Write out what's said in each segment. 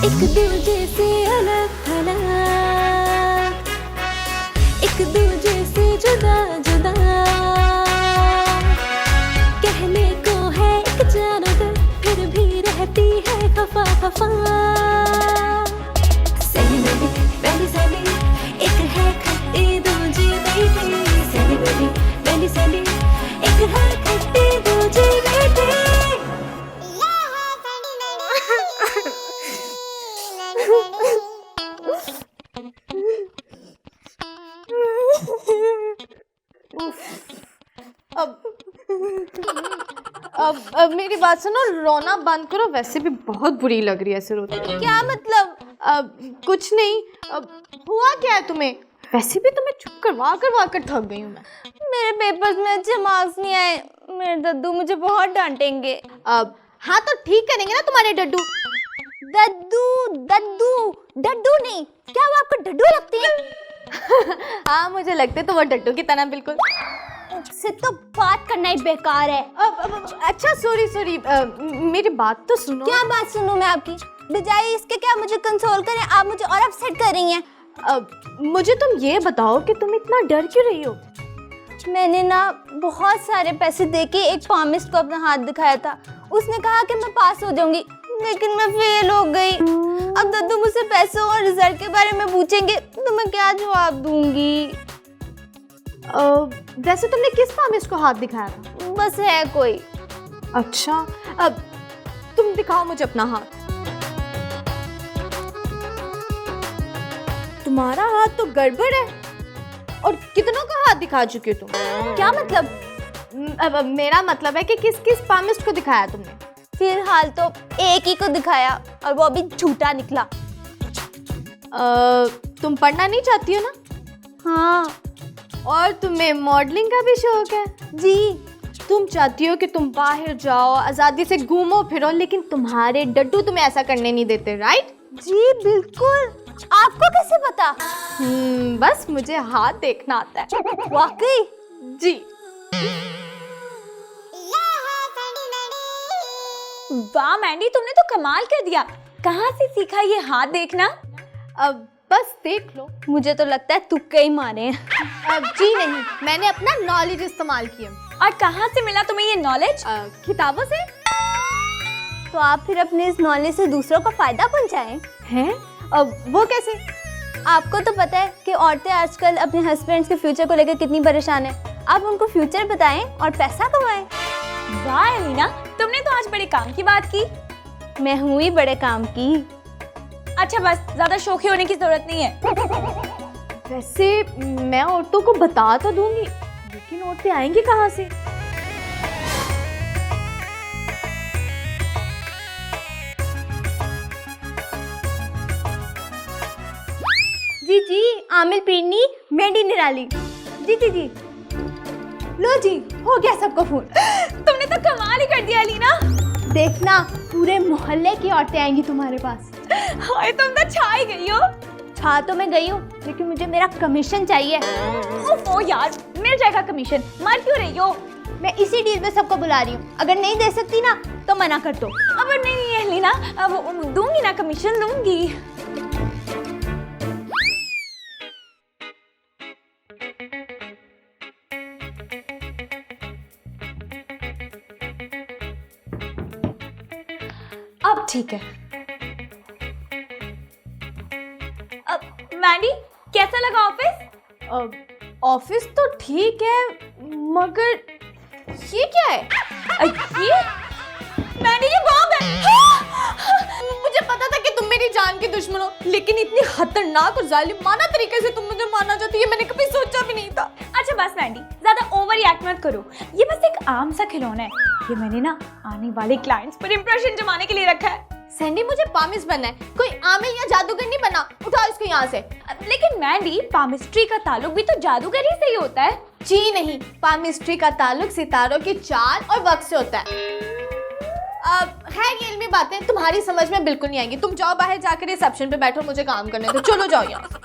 एक दूजे से अलग थलग, एक दूजे से जुदा जुदा, कहने को है एक जानवर फिर भी रहती है खफा खफा। सही बेबी पहली सैली, एक है खट्टी दूजी मीठी। सही बेबी पहली सैली, एक है खट्टी दूजी मीठी। अब मेरी बात सुनो, रोना बंद करो। वैसे भी बहुत बुरी लग रही है ऐसे रोते। क्या मतलब? कुछ नहीं। हुआ क्या है तुम्हें? वैसे भी तुम्हें चुप करवा कर थक गई हूँ मैं। मेरे पेपर्स में अच्छे मार्क्स नहीं आए, मेरे दद्दू मुझे बहुत डांटेंगे। हाँ तो ठीक करेंगे ना तुम्हारे डड्डू। डड्डू नहीं, क्या वो आपको डड्डू लगती है? हाँ मुझे लगते तो वो डड्डू की तरह बिल्कुल। उससे तो बात करना ही बेकार है। अच्छा सॉरी, मेरी बात तो सुनो। क्या बात सुनूं मैं आपकी? बजाय इसके क्या मुझे कंसोल करें, आप मुझे और अपसेट कर रही हैं। मुझे तुम ये बताओ कि तुम इतना डर क्यों रही हो? मैंने ना बहुत सारे पैसे देके एक फार्मिस्ट को अपना हाथ दिखाया था। उसने कहा कि मैं पास हो जाऊंगी, लेकिन मैं फेल हो गई। अब दद्दू मुझसे पैसों और रिजल्ट के बारे में पूछेंगे तो मैं क्या जवाब दूंगी? वैसे तुमने किस फार्मिस्ट को हाथ दिखाया था? बस है कोई। अच्छा, अब तुम दिखाओ मुझे अपना हाथ। तुम्हारा हाथ तो गड़बड़ है। और कितनों का हाथ दिखा चुके हो तुम? क्या मतलब? अब मेरा मतलब है कि किस किस फार्मिस्ट को दिखाया तुमने? फिलहाल तो एक ही को दिखाया और वो भी झूठा निकला। तुम पढ़ना नहीं चाहती हो ना? हाँ। और तुम्हें मॉडलिंग का भी शौक है? जी। तुम चाहती हो कि तुम बाहर जाओ, आज़ादी से घूमो फिरो, लेकिन तुम्हारे डड्डू तुम्हें ऐसा करने नहीं देते, राइट? जी बिल्कुल। आपको कैसे पता? बस मुझे हाथ देखना आता है। वाकई? जी। वाह मैंडी, तुमने तो कमाल कर दिया। कहाँ से सीखा ये हाथ देखना? अब बस देख लो। मुझे तो लगता है तुक्के ही मारे हैं। जी नहीं, मैंने अपना नॉलेज इस्तेमाल किया। और कहाँ से मिला तुम्हें ये नॉलेज? किताबों से। तो आप फिर अपने इस नॉलेज से दूसरों को फायदा पहुँचाएं? हैं? अब वो कैसे? आपको तो पता है कि औरतें आजकल अपने हस्बैंड्स के फ्यूचर को लेकर कितनी परेशान है। आप उनको फ्यूचर बताएं और पैसा कमाएं। वाह एलिना, तुमने तो आज बड़े काम की बात की। मैं हूँ ही बड़े काम की। अच्छा बस, ज्यादा शौकी होने की जरूरत नहीं है। वैसे मैं औरतों को बता तो दूंगी, लेकिन औरतें आएंगी कहाँ से? जी, आमिल पीरनी, मेहंदी निराली। जी। लो जी, हो गया सबको फोन। तुमने तो कमाल ही कर दिया एलिना। देखना, पूरे मोहल्ले की औरतें आएंगी तुम्हारे पास। हाय, तुम तो छा ही गई हो। छा तो मैं गई हूँ, लेकिन मुझे मेरा कमीशन चाहिए। ओह यार, मिल जाएगा कमीशन, मार क्यों रही हो? मैं इसी डील में सबको बुला रही हूँ। अगर नहीं दे सकती ना तो मना कर दो। अब नहीं एलिना, अब दूंगी ना, कमीशन दूंगी। अब ठीक है। अब मैंडी, कैसा लगा ऑफिस? ऑफिस तो ठीक है, मगर ये क्या है? ये मैंडी, ये बॉम्ब है। मुझे पता था कि तुम मेरी जान की दुश्मन हो, लेकिन इतनी खतरनाक और जालिमाना तरीके से तुम मुझे मारना चाहती है, मैंने कभी सोचा भी नहीं था। अच्छा बस मैंडी, ज्यादा ओवर रिएक्ट मत करो। ये बस एक आम सा खिलौना है। ये मैंने ना आने वाले क्लाइंट्स पर इंप्रेशन जमाने के लिए रखा है। सैंडी, मुझे पामिस बनना है, कोई आमिल या जादूगर नहीं बना। उठाओ इसको यहाँ से। लेकिन मैंडी, पामिस्ट्री का ताल्लुक भी तो जादूगरी से ही होता है। जी नहीं, पामिस्ट्री का ताल्लुक सितारों की चाल और वक्त से होता है। है ये इल्मी बातें तुम्हारी समझ में बिल्कुल नहीं आएंगी। तुम जाओ बाहर जाकर रिसेप्शन पे बैठो, मुझे काम करने दो। चलो जाओ यहाँ से।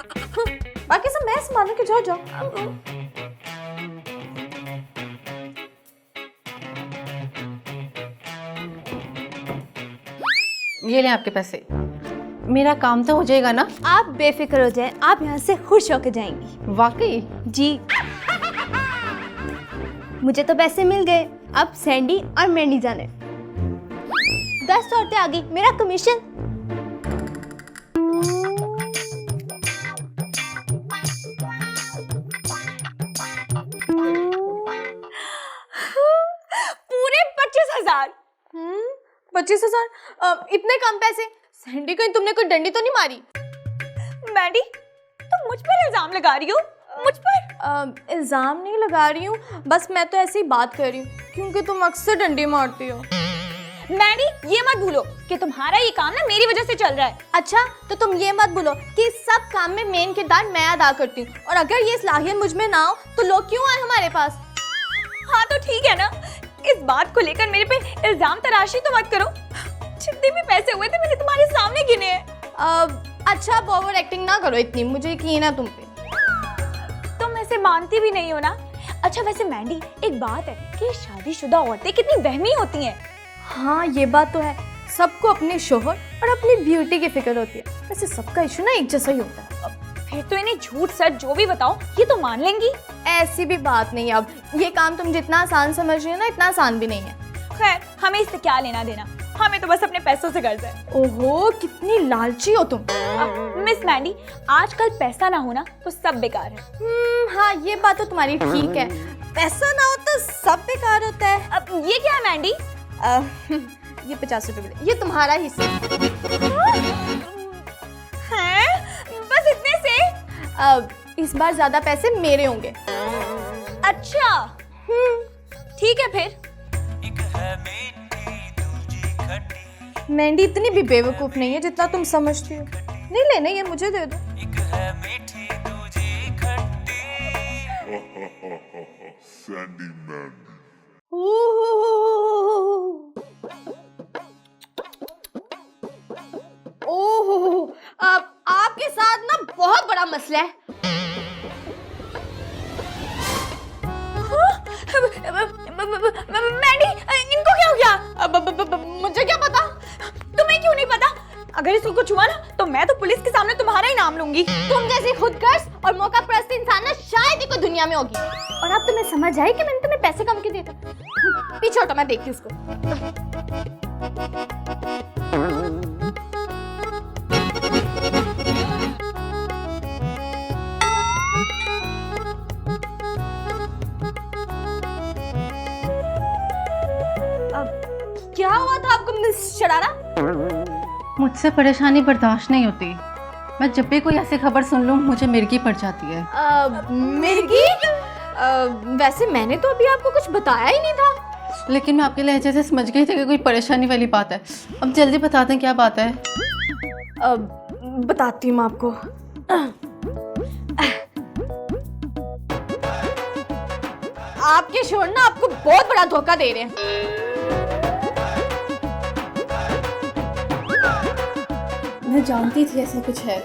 बाकी सब मैं संभालूं कि जाओ। ये लें आपके पैसे। मेरा काम तो हो जाएगा ना? आप बेफिक्र हो जाएं, आप यहाँ से खुश होकर जाएंगी। वाकई? जी। मुझे तो पैसे मिल गए, अब सैंडी और मैंडी जाने। 10 औरतें आ गई, मेरा कमीशन। पूरे 25,000। 25,000? इतने कम पैसे? सैंडी, कहीं तुमने कोई डंडी तो नहीं मारी? मैंडी, तुम मुझ पर इल्जाम लगा रही हो? मुझ पर इल्जाम नहीं लगा रही हूँ, बस मैं तो ऐसे ही बात कर रही हूँ क्योंकि तुम अक्सर डंडी मारती हो। मैडी, ये मत भूलो कि तुम्हारा ये काम ना मेरी वजह से चल रहा है। अच्छा, तो तुम ये मत भूलो कि सब काम में मेन किरदार मैं अदा करती हूँ, और अगर ये सलाहियत मुझ में ना हो तो लोग क्यों आए हमारे पास? हाँ तो ठीक है ना, इस बात को लेकर मेरे पे इल्जाम तराशी तो मत करो। जितने भी पैसे हुए थे मैंने तुम्हारे सामने गिने हैं। अच्छा, अब ओवर एक्टिंग ना करो इतनी, मुझे यकीन है तुम पे। तुम ऐसे मानती भी नहीं हो ना। अच्छा वैसे मैंडी, एक बात है कि शादीशुदा औरतें कितनी वहमी होती हैं। हाँ, ये बात तो है, सबको अपने शोहर और अपनी ब्यूटी की फिक्र होती है। वैसे सबका इशू ना एक जैसा ही होता है। फिर तो इन्हें झूठ सच जो भी बताओ ये तो मान लेंगी। ऐसी भी बात नहीं है, अब ये काम तुम जितना आसान समझ रही हो ना, इतना आसान भी नहीं है। खैर, हमें इससे क्या लेना देना, हमें तो बस अपने पैसों से गर्ज है। ओहो, कितनी लालची हो तुम। मिस मैंडी, आजकल पैसा ना होना तो सब बेकार है। हाँ, ये बात तो तुम्हारी ठीक है, पैसा ना हो तो सब बेकार होता है। अब ये क्या है मैंडी? ये 50 रुपए मिले, ये तुम्हारा हिस्सा है। बस इतने से? अब इस बार ज्यादा पैसे मेरे होंगे। अच्छा, ठीक है फिर। मैंडी इतनी भी बेवकूफ नहीं है जितना तुम समझती हो। नहीं लेना, ये मुझे दे दो। Sandy Mandy. ओहो, अब आपके साथ ना बहुत बड़ा मसला है। मैंडी, इनको क्या हो गया? मुझे क्या पता? तुम्हें क्यों नहीं पता? अगर इसको कुछ हुआ ना तो मैं तो पुलिस के सामने तुम्हारा ही नाम लूंगी। तुम जैसी खुदगर्ज और मौका परस्त इंसान ना शायद ही कोई दुनिया में होगी। और अब तुम्हें समझ आए कि मैंने तुम्हें पैसे कम क्यों दिए थे? पीछे हटो, मैं देखती हूँ उसको। क्या हुआ था आपको मिस शरारा? मुझसे परेशानी बर्दाश्त नहीं होती। मैं जब भी कोई ऐसी खबर सुन लूं मुझे मिर्गी पड़ जाती है। मिर्गी? वैसे मैंने तो अभी आपको कुछ बताया ही नहीं था। लेकिन मैं आपके लहजे से समझ गई थी कि कोई परेशानी वाली बात है। अब जल्दी बता दें क्या बात है। बताती हूँ मैं आपको। आपके शोहर ना आपको बहुत बड़ा धोखा दे रहे हैं। मैं जानती थी ऐसा कुछ है।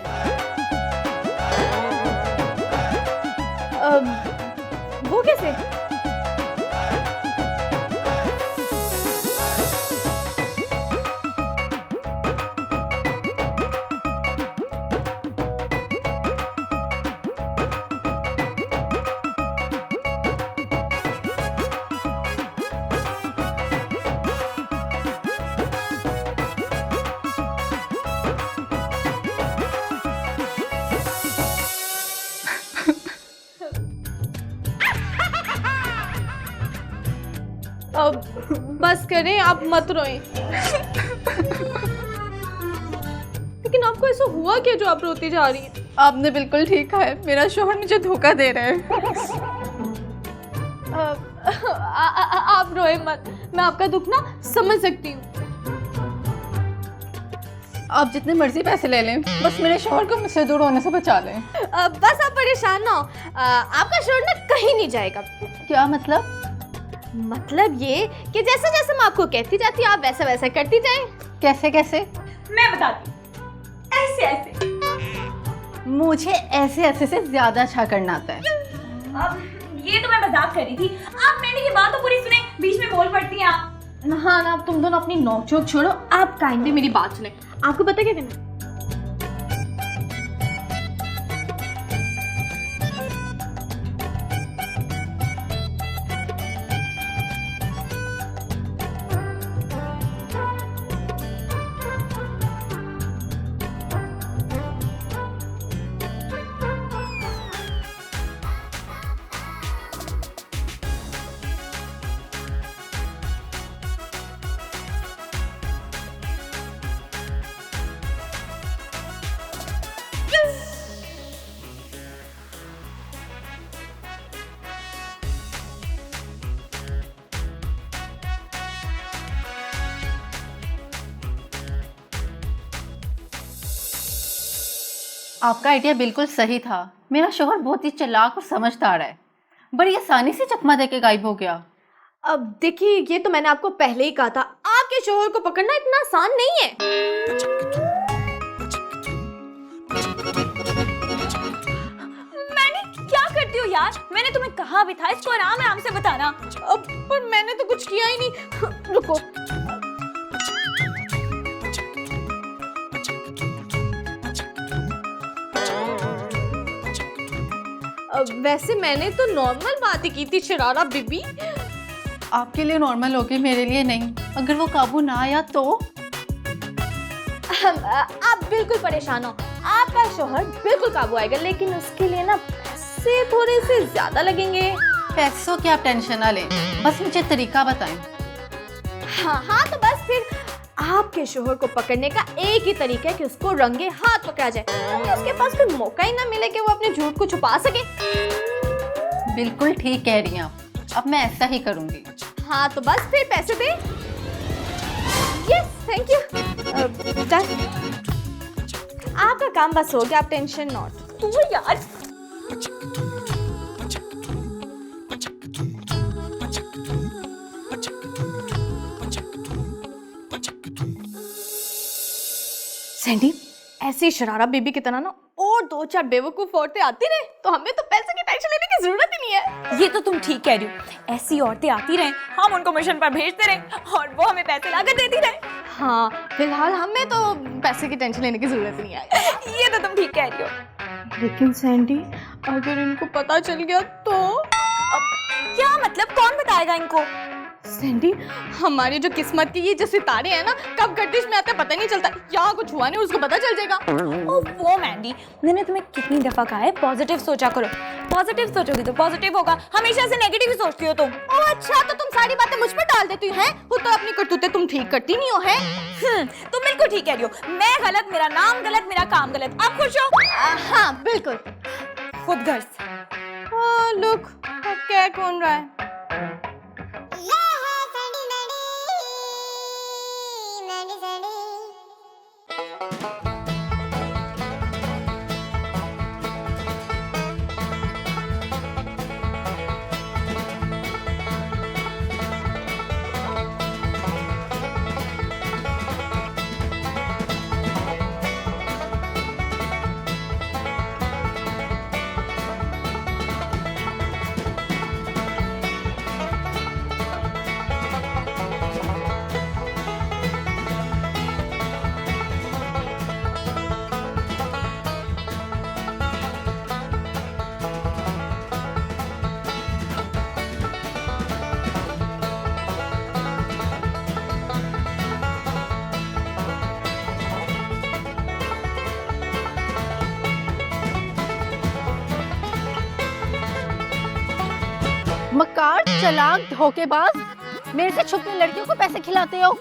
वो कैसे? अब बस करें, आप मत रोएं। लेकिन आपको ऐसा हुआ क्या जो आप रोती जा रही हैं? आपने बिल्कुल ठीक कहा है, मेरा शोहर मुझे धोखा दे रहा है। आप रोए मत, मैं आपका दुख ना समझ सकती हूँ। आप जितने मर्जी पैसे ले लें, बस मेरे शोहर को मुझसे दूर होने से बचा लें। बस आप परेशान ना हो, आपका शोहर ना कहीं नहीं जाएगा। क्या मतलब? मतलब ये कि जैसे जैसे मैं आपको कहती जाती हूँ आप वैसा वैसा करती जाएं। कैसे कैसे? मैं बताती हूँ, ऐसे ऐसे। मुझे ऐसे ऐसे से ज्यादा अच्छा करना आता है। अब ये तो मैं मजाक कर रही थी, आप मैंने की बात तो पूरी सुने, बीच में बोल पड़ती हैं आप। हाँ ना, अब तुम दोनों अपनी नोकझोंक छोड़ो, आप काइंडली मेरी बात सुने। आपको पता क्या करना है? आपका आइडिया बिल्कुल सही था। मेरा शोहर बहुत ही चालाक और समझदार है, बड़ी आसानी से चकमा देके गायब हो गया। अब देखिए, ये तो मैंने आपको पहले ही कहा था, आपके शोहर को पकड़ना इतना आसान नहीं है। मैंने क्या करती हो यार? मैंने तुम्हें कहा भी था इसको आराम आराम से बताना। अब पर मैंने तो कुछ किया ही नहीं। रुको, वैसे मैंने तो नॉर्मल बात ही की थी शरारा बीबी। आपके लिए नॉर्मल होगी, मेरे लिए नहीं। अगर वो काबू ना आया तो? आप बिल्कुल परेशान हो, आपका शोहर बिल्कुल काबू आएगा, लेकिन उसके लिए ना पैसे थोड़े से ज्यादा लगेंगे। पैसों की आप टेंशन ना लें, बस मुझे तरीका बताएं। हाँ, तो बस फिर आपके शोहर को पकड़ने का एक ही तरीका है कि उसको रंगे हाथ पकड़ा जाए, उसके पास कोई मौका ही ना मिले कि वो अपने झूठ को छुपा सके। बिल्कुल ठीक कह रही हैं आप, अब मैं ऐसा ही करूंगी। हाँ, तो बस फिर पैसे दे। Yes, thank you. डन, आपका काम बस हो गया, आप टेंशन नॉट। तू यार सैंडी, ऐसी शरारा बीबी की तरह ना और 2-4 बेवकूफ औरतें आती रहे तो हमें तो पैसे की टेंशन लेने की जरूरत ही नहीं है। ये तो तुम ठीक कह रही हो। ऐसी औरतें आती रहें, हम उनको मिशन पर भेजते रहें और वो हमें पैसे लाकर देती रहें। हाँ, फिलहाल हमें तो पैसे की टेंशन लेने की जरूरत नहीं है। ये तो तुम ठीक कह रही हो। लेकिन सैंडी, अगर इनको पता चल गया तो? क्या मतलब? कौन बताएगा इनको? सैंडी, हमारी जो किस्मत की ये जो सितारे हैं ना, कब गर्दिश में आते पता नहीं चलता। यहाँ कुछ हुआ नहीं, उसको पता चल जाएगा। ओह वो मैंडी, मैंने तुम्हें कितनी दफा कहा है पॉजिटिव सोचा करो। पॉजिटिव सोचोगी तो पॉजिटिव होगा, हमेशा से नेगेटिव ही सोचती हो तुम। ओह अच्छा, तो तुम सारी बातें मुझ पर डाल देती हो हैं? खुद तो अपनी करतूतें तुम ठीक करती नहीं हो हैं? तुम बिल्कुल ठीक कह रही हो। मैं गलत, मेरा नाम गलत, मेरा काम गलत। आप खुश हो? हाँ बिल्कुल। खुद घर से। लुक, अब क्या कौन रहा है? मकार, चालाक, धोखेबाज, मेरे से छुप के लड़कियों को पैसे खिलाते हो।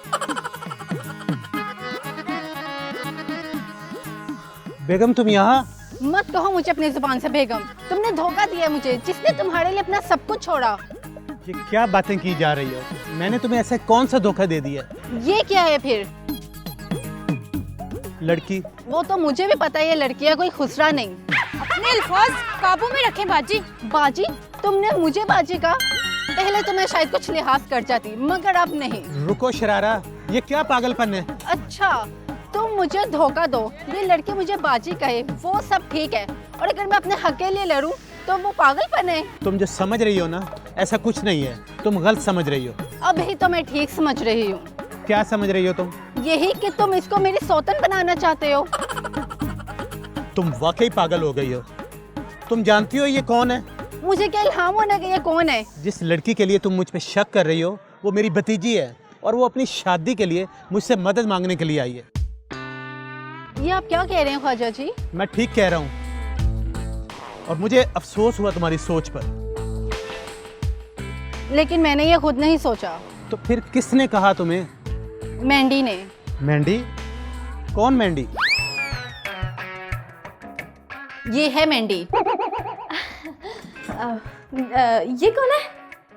बेगम तुम यहाँ? मत कहो मुझे अपनी जुबान से बेगम। तुमने धोखा दिया मुझे, जिसने तुम्हारे लिए अपना सब कुछ छोड़ा। ये क्या बातें की जा रही हो? मैंने तुम्हें ऐसा कौन सा धोखा दे दिया? ये क्या है फिर? लड़की? वो तो मुझे भी पता है, ये लड़कियां कोई खुसरा नहीं। अपने अल्फाज काबू में रखें बाजी। बाजी? तुमने मुझे बाजी कहा? पहले तो मैं शायद कुछ लिहाज कर जाती, मगर अब नहीं। रुको शरारा, ये क्या पागलपन है? अच्छा, तुम मुझे धोखा दो, ये लड़की मुझे बाजी कहे, वो सब ठीक है, और अगर मैं अपने हक के लिए लड़ूं तो वो पागलपन है। तुम जो समझ रही हो ना, ऐसा कुछ नहीं है, तुम गलत समझ रही हो। अभी तो मैं ठीक समझ रही हूँ। क्या समझ रही हो तुम? यही कि तुम इसको मेरी सौतन बनाना चाहते हो। तुम वाकई पागल हो गई हो। तुम जानती हो ये कौन है? मुझे क्या इल्हाम होना कि ये कौन है? जिस लड़की के लिए तुम मुझ पे शक कर रही हो, वो मेरी भतीजी है, और वो अपनी शादी के लिए मुझसे मदद मांगने के लिए आई है। ये आप क्या कह रहे हैं ख्वाजा जी? मैं ठीक कह रहा हूँ, और मुझे अफसोस हुआ तुम्हारी सोच पर। लेकिन मैंने ये खुद नहीं सोचा। तो फिर किसने कहा तुम्हें? मैंडी ने। मैंडी? कौन मैंडी? ये है मैंडी। ये कौन है?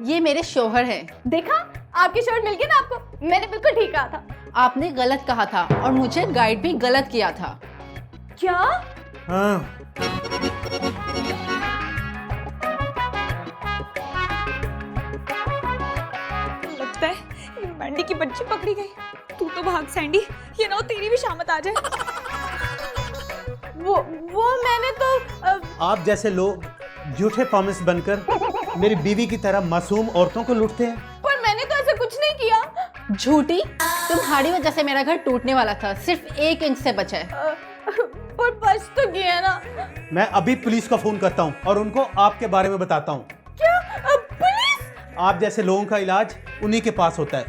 ये मेरे शोहर है। देखा, आपके शोहर मिल गए ना आपको। मैंने बिल्कुल ठीक कहा था। आपने गलत कहा था और मुझे गाइड भी गलत किया था। क्या? हाँ लगता है ये मैंडी की बच्ची पकड़ी गई। तू तो भाग सैंडी, ये ना हो तेरी भी शामत आ जाए। वो मैंने तो आप जैसे लोग झूठे प्रॉमिस बनकर मेरी बीवी की तरह मासूम औरतों को लूटते हैं। पर मैंने तो ऐसा कुछ नहीं किया। झूठी, तुम्हारी वजह से मेरा घर टूटने वाला था, सिर्फ 1 इंच से बचा है। पर बच तो गया ना। मैं अभी पुलिस को फोन करता हूँ और उनको आपके बारे में बताता हूँ। क्या पुलिस? आप जैसे लोगों का इलाज उन्हीं के पास होता है।